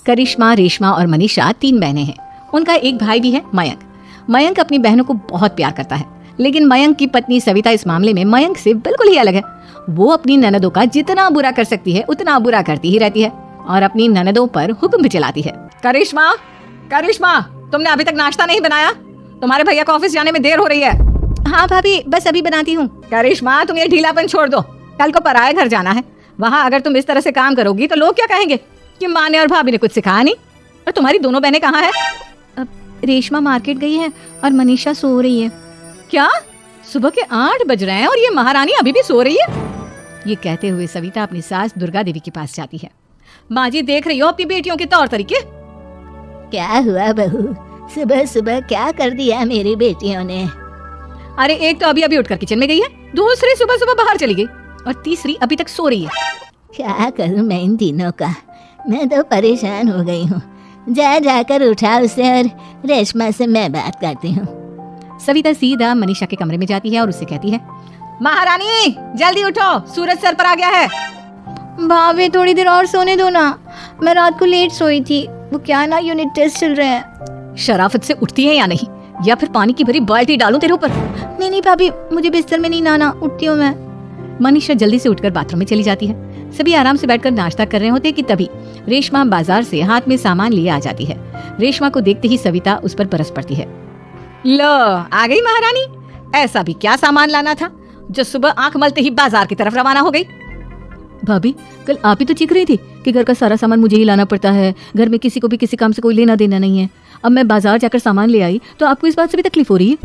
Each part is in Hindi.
करिश्मा, रेशमा और मनीषा 3 बहनें हैं। उनका एक भाई भी है, मयंक। मयंक अपनी बहनों को बहुत प्यार करता है, लेकिन मयंक की पत्नी सविता इस मामले में मयंक से बिल्कुल ही अलग है। वो अपनी ननदों का जितना बुरा कर सकती है उतना बुरा करती ही रहती है और अपनी ननदों पर हुक्म भी चलाती है। करिश्मा, करिश्मा, तुमने अभी तक नाश्ता नहीं बनाया? तुम्हारे भैया को ऑफिस जाने में देर हो रही है। हाँ भाभी, बस अभी बनाती हूँ। करिश्मा, तुम ये ढीलापन छोड़ दो, कल को पराये घर जाना है। वहाँ अगर तुम इस तरह से काम करोगी तो लोग क्या कहेंगे कि माँ ने और भाभी ने कुछ सिखाया नहीं। और तुम्हारी दोनों बहनें कहाँ है? रेशमा मार्केट गई है और मनीषा सो रही है। क्या? सुबह के 8 बज रहे हैं और ये महारानी अभी भी सो रही है? ये कहते हुए सविता अपनी सास दुर्गा देवी के पास जाती है। माँ जी, देख रही हो अपनी बेटियों के तौर तरीके? क्या हुआ बहू, सुबह सुबह क्या कर दिया मेरी बेटियों ने? अरे एक तो अभी अभी उठकर किचन में गई है, दूसरी सुबह सुबह बाहर चली गई और तीसरी अभी तक सो रही है। क्या करूं मैं इन तीनों का, मैं तो परेशान हो गई हूँ। जाकर उठा उसे और रेशमा से मैं बात करती हूँ। सविता सीधा मनीषा के कमरे में जाती है और उससे कहती है, महारानी जल्दी उठो, सूरज सर पर आ गया है। भाभी थोड़ी देर और सोने दो ना, मैं रात को लेट सोई थी। वो क्या ना यूनिट टेस्ट चल रहे हैं। शराफत से उठती है या नहीं, या फिर पानी की भरी बाल्टी डालूं तेरे ऊपर? नहीं भाभी, मुझे बिस्तर में नहीं लाना, उठती हूँ मैं। मनीषा जल्दी से उठकर बाथरूम में चली जाती है। सभी आराम से बैठकर नाश्ता कर रहे होते कि तभी रेशमा बाजार से हाथ में सामान लिए आ जाती है। रेशमा को देखते ही सविता उस पर बरस पड़ती है। लो, आ गई महारानी। ऐसा भी क्या सामान लाना था जो सुबह आंख मलते ही बाजार की तरफ रवाना हो गई? भाभी, कल आप ही तो चीख रही थी कि घर का सारा सामान मुझे ही लाना पड़ता है, घर में किसी को भी किसी काम से कोई लेना देना नहीं है। अब मैं बाजार जाकर सामान ले आई तो आपको इस बात से भी तकलीफ हो रही है?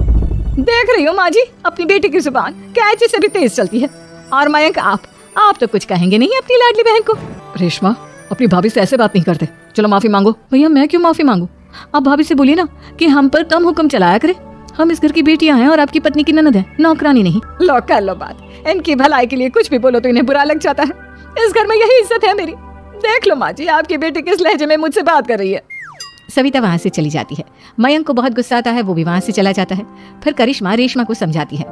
देख रही हो माँ जी, अपनी बेटी की जुबान कैंची से भी तेज चलती है। और मयंक, आप तो कुछ कहेंगे नहीं अपनी लाडली बहन को। रेशमा, अपनी भाभी से ऐसे बात नहीं करते, चलो माफी मांगो। भैया, मैं क्यों माफी मांगू? आप भाभी से बोलिए ना कि हम पर कम हुक्म चलाया करे। हम इस घर की बेटियां हैं और आपकी पत्नी की ननद है, नौकरानी नहीं। लो कर लो बात, इनकी भलाई के लिए कुछ भी बोलो तो इन्हें बुरा लग जाता है। इस घर में यही इज्जत है मेरी। देख लो माँ जी, आपकी बेटी किस लहजे में मुझसे बात कर रही है। सविता वहाँ से चली जाती है। मयंक को बहुत गुस्सा आता है, वो भी वहाँ से चला जाता है। फिर करिश्मा रेशमा को समझाती है,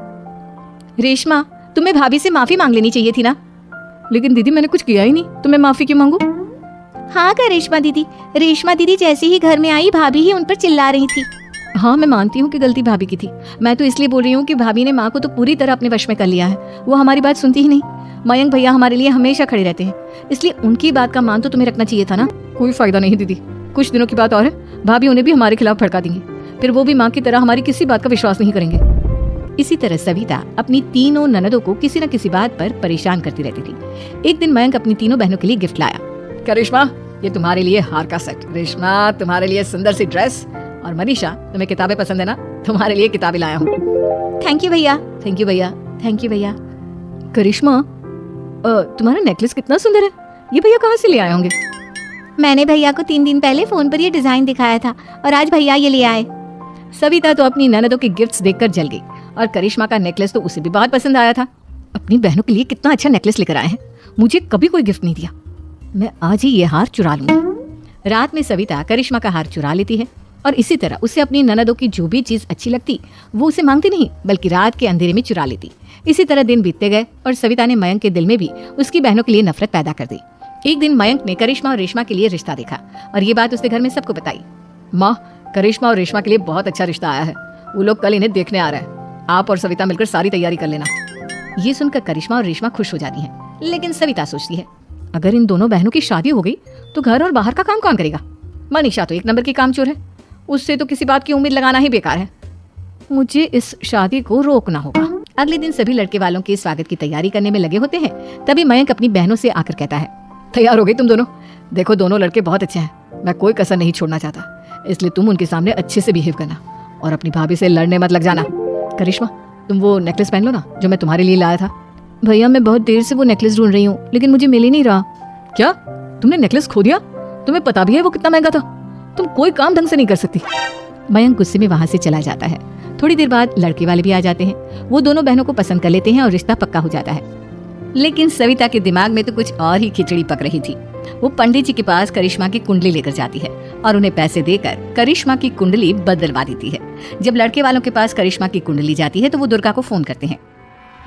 रेशमा, तुम्हें भाभी से माफी मांग लेनी चाहिए थी ना। लेकिन दीदी, मैंने कुछ किया ही नहीं, तो मैं माफी क्यों मांगू? हाँ करिश्मा दीदी, रेशमा दीदी जैसे ही घर में आई भाभी ही उन पर चिल्ला रही थी। हाँ, मैं मानती हूँ कि गलती भाभी की थी। मैं तो इसलिए बोल रही हूँ कि भाभी ने माँ को तो पूरी तरह अपने वश में कर लिया है। वो हमारी बात सुनती ही नहीं। मयंक भैया हमारे लिए हमेशा खड़े रहते हैं, इसलिए उनकी बात का मान तो तुम्हें रखना चाहिए था ना। कोई फायदा नहीं दीदी, कुछ दिनों की बात और है, भाभी उन्हें भी हमारे खिलाफ भड़का देंगी। फिर वो भी माँ की तरह हमारी किसी बात का विश्वास नहीं करेंगे। इसी तरह सविता अपनी तीनों ननदों को किसी न किसी बात पर परेशान करती रहती थी। एक दिन मयंक अपनी तीनों बहनों के लिए गिफ्ट लाया। करिश्मा, ये तुम्हारे लिए हार का सेट। रेशमा, तुम्हारे लिए सुंदर सी ड्रेस। और मनीषा, तुम्हें किताबें पसंद है ना, तुम्हारे लिए किताबें लाया हूँ। थैंक यू भैया। थैंक यू भैया, थैंक यू भैया। करिश्मा, तुम्हारा नेकलेस कितना सुंदर है, ये भैया कहाँ से ले आए होंगे? मैंने भैया को 3 दिन पहले फोन पर ये डिजाइन दिखाया था और आज भैया ये ले आए। सविता तो अपनी ननदों के गिफ्ट्स देखकर जल गई और करिश्मा का नेकलेस तो उसे भी बहुत पसंद आया था। अपनी बहनों के लिए कितना अच्छा नेकलेस लेकर आए हैं, मुझे कभी कोई गिफ्ट नहीं दिया। मैं आज ही ये हार चुरा लूंगी। रात में सविता करिश्मा का हार चुरा लेती है और इसी तरह उसे अपनी ननदों की जो भी चीज अच्छी लगती वो उसे मांगती नहीं, बल्कि रात के अंधेरे में चुरा लेती। इसी तरह दिन बीतते गए और सविता ने मयंक के दिल में भी उसकी बहनों के लिए नफरत पैदा कर दी। एक दिन मयंक ने करिश्मा और रेशमा के लिए रिश्ता देखा और ये बात उसने घर में सबको बताई। माँ, करिश्मा और रेशमा के लिए बहुत अच्छा रिश्ता आया है, वो लोग कल इन्हें देखने आ रहे हैं। आप और सविता मिलकर सारी तैयारी कर लेना। ये सुनकर करिश्मा और रेशमा खुश हो जाती हैं, लेकिन सविता सोचती है, अगर इन दोनों बहनों की शादी हो गई तो घर और बाहर का काम कौन करेगा? मनीषा तो 1 नंबर की कामचोर है, उससे तो किसी बात की उम्मीद लगाना ही बेकार है। मुझे इस शादी को रोकना होगा। अगले दिन सभी लड़के वालों के स्वागत की तैयारी करने में लगे होते हैं। तभी मयंक अपनी बहनों से आकर कहता है, तैयार हो गई तुम दोनों? देखो, दोनों लड़के बहुत अच्छे हैं, मैं कोई कसर नहीं छोड़ना चाहता, इसलिए तुम उनके सामने अच्छे से बिहेव करना और अपनी भाभी से लड़ने मत लग जाना। करिश्मा, तुम वो नेकलेस पहन लो ना जो मैं तुम्हारे लिए लाया था। भैया, मैं बहुत देर से वो नेकलेस ढूंढ रही हूँ, लेकिन मुझे मिल ही नहीं रहा। क्या? तुमने नेकलेस खो दिया? तुम्हें पता भी है वो कितना महंगा था? तुम कोई काम ढंग से नहीं कर सकती। मयंक गुस्से में वहाँ से चला जाता है। थोड़ी देर बाद लड़के वाले भी आ जाते हैं। वो दोनों बहनों को पसंद कर लेते हैं और रिश्ता पक्का हो जाता है। लेकिन सविता के दिमाग में तो कुछ और ही खिचड़ी पक रही थी। वो पंडित जी के पास करिश्मा की कुंडली लेकर जाती है और उन्हें पैसे देकर करिश्मा की कुंडली बदलवा देती है। जब लड़के वालों के पास करिश्मा की कुंडली जाती है तो वो दुर्गा को फोन करते हैं।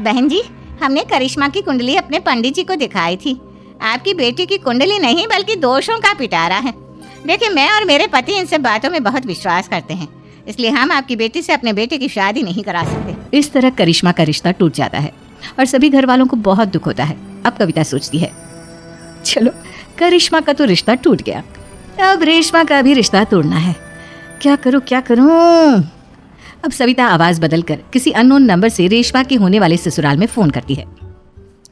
बहन जी, हमने करिश्मा की कुंडली अपने पंडित जी को दिखाई थी। आपकी बेटी की कुंडली नहीं बल्कि दोषों का पिटारा है। देखिए, मैं और मेरे पति इन सब बातों में बहुत विश्वास करते हैं, इसलिए हम आपकी बेटी से अपने बेटे की शादी नहीं करा सकते। इस तरह करिश्मा का रिश्ता टूट जाता है और सभी घर वालों को बहुत दुख होता है। अब कविता सोचती है, चलो करिश्मा का तो रिश्ता टूट गया, अब रेशमा का भी रिश्ता तोड़ना है। क्या करूं? अब सविता आवाज बदलकर किसी अननोन नंबर से रेशमा के होने वाले ससुराल में फोन करती है।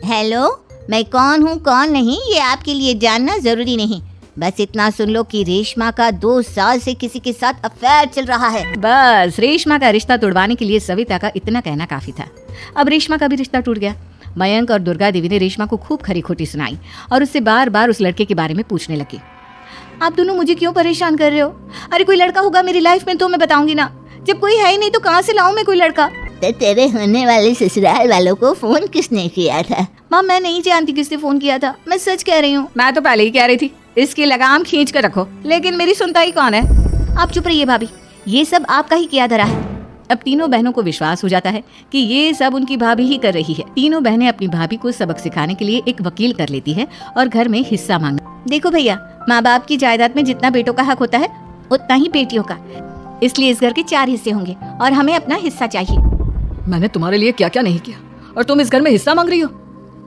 हेलो, मैं कौन हूँ कौन नहीं ये आपके लिए जानना जरूरी नहीं, बस इतना सुन लो कि रेशमा का 2 साल से किसी के साथ अफेयर चल रहा है। बस रेशमा का रिश्ता तोड़वाने के लिए सविता का इतना कहना काफी था। अब रेशमा का भी रिश्ता टूट गया। मयंक और दुर्गा देवी ने रेशमा को खूब खरी खोटी सुनाई और उससे बार बार उस लड़के के बारे में पूछने लगी। आप दोनों मुझे क्यों परेशान कर रहे हो? अरे कोई लड़का होगा मेरी लाइफ में तो मैं बताऊंगी ना, जब कोई है ही नहीं तो कहाँ से लाऊं मैं कोई लड़का? तो तेरे होने वाले ससुराल वालों को फोन किसने किया था? माँ मैं नहीं जानती किसने फोन किया था, मैं सच कह रही हूँ। मैं तो पहले ही कह रही थी इसकी लगाम खींच कर रखो, लेकिन मेरी सुनता ही कौन है? आप चुप रहिए भाभी, ये सब आपका ही किया धरा है। अब तीनों बहनों को विश्वास हो जाता है कि ये सब उनकी भाभी ही कर रही है। तीनों बहनें अपनी भाभी को सबक सिखाने के लिए एक वकील कर लेती है और घर में हिस्सा मांग। देखो भैया, माँ बाप की जायदाद में जितना बेटों का हक होता है उतना ही बेटियों का, इसलिए इस घर के 4 हिस्से होंगे और हमें अपना हिस्सा चाहिए। मैंने तुम्हारे लिए क्या क्या नहीं किया और तुम इस घर में हिस्सा मांग रही हो?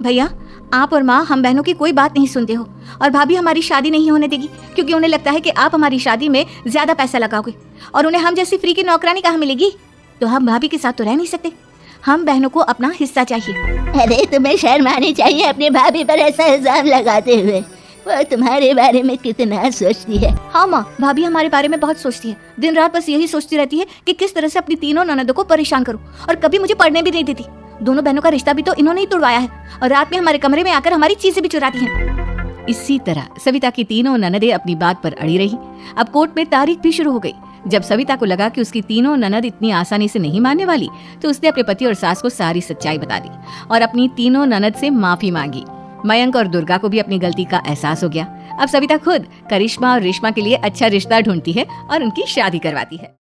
भैया, आप और माँ हम बहनों की कोई बात नहीं सुनते हो और भाभी हमारी शादी नहीं होने देगी क्योंकि उन्हें लगता है कि आप हमारी शादी में ज्यादा पैसा लगाओगे और उन्हें हम जैसी फ्री की नौकरानी कहाँ मिलेगी। तो हम भाभी के साथ तो रह नहीं सकते, हम बहनों को अपना हिस्सा चाहिए। अरे तुम्हें शर्म आनी चाहिए अपनी भाभी पर ऐसा इल्जाम लगाते हुए, वो तुम्हारे बारे में कितना सोचती है। हाँ माँ, भाभी हमारे बारे में बहुत सोचती है, दिन रात बस यही सोचती रहती है कि किस तरह से अपनी तीनों ननदों को परेशान करूं और कभी मुझे पढ़ने भी नहीं देती। दोनों बहनों का रिश्ता भी तो इन्होंने ही तोड़वाया है और रात में हमारे कमरे में आकर हमारी चीजें भी चुराती हैं। इसी तरह सविता की तीनों ननदें अपनी बात पर अड़ी रही। अब कोर्ट में तारीख भी शुरू हो गई। जब सविता को लगा कि उसकी तीनों ननद इतनी आसानी से नहीं मानने वाली, तो उसने अपने पति और सास को सारी सच्चाई बता दी और अपनी तीनों ननद से माफी मांगी। मयंक और दुर्गा को भी अपनी गलती का एहसास हो गया। अब सविता खुद करिश्मा और रेशमा के लिए अच्छा रिश्ता ढूंढती है और उनकी शादी करवाती है।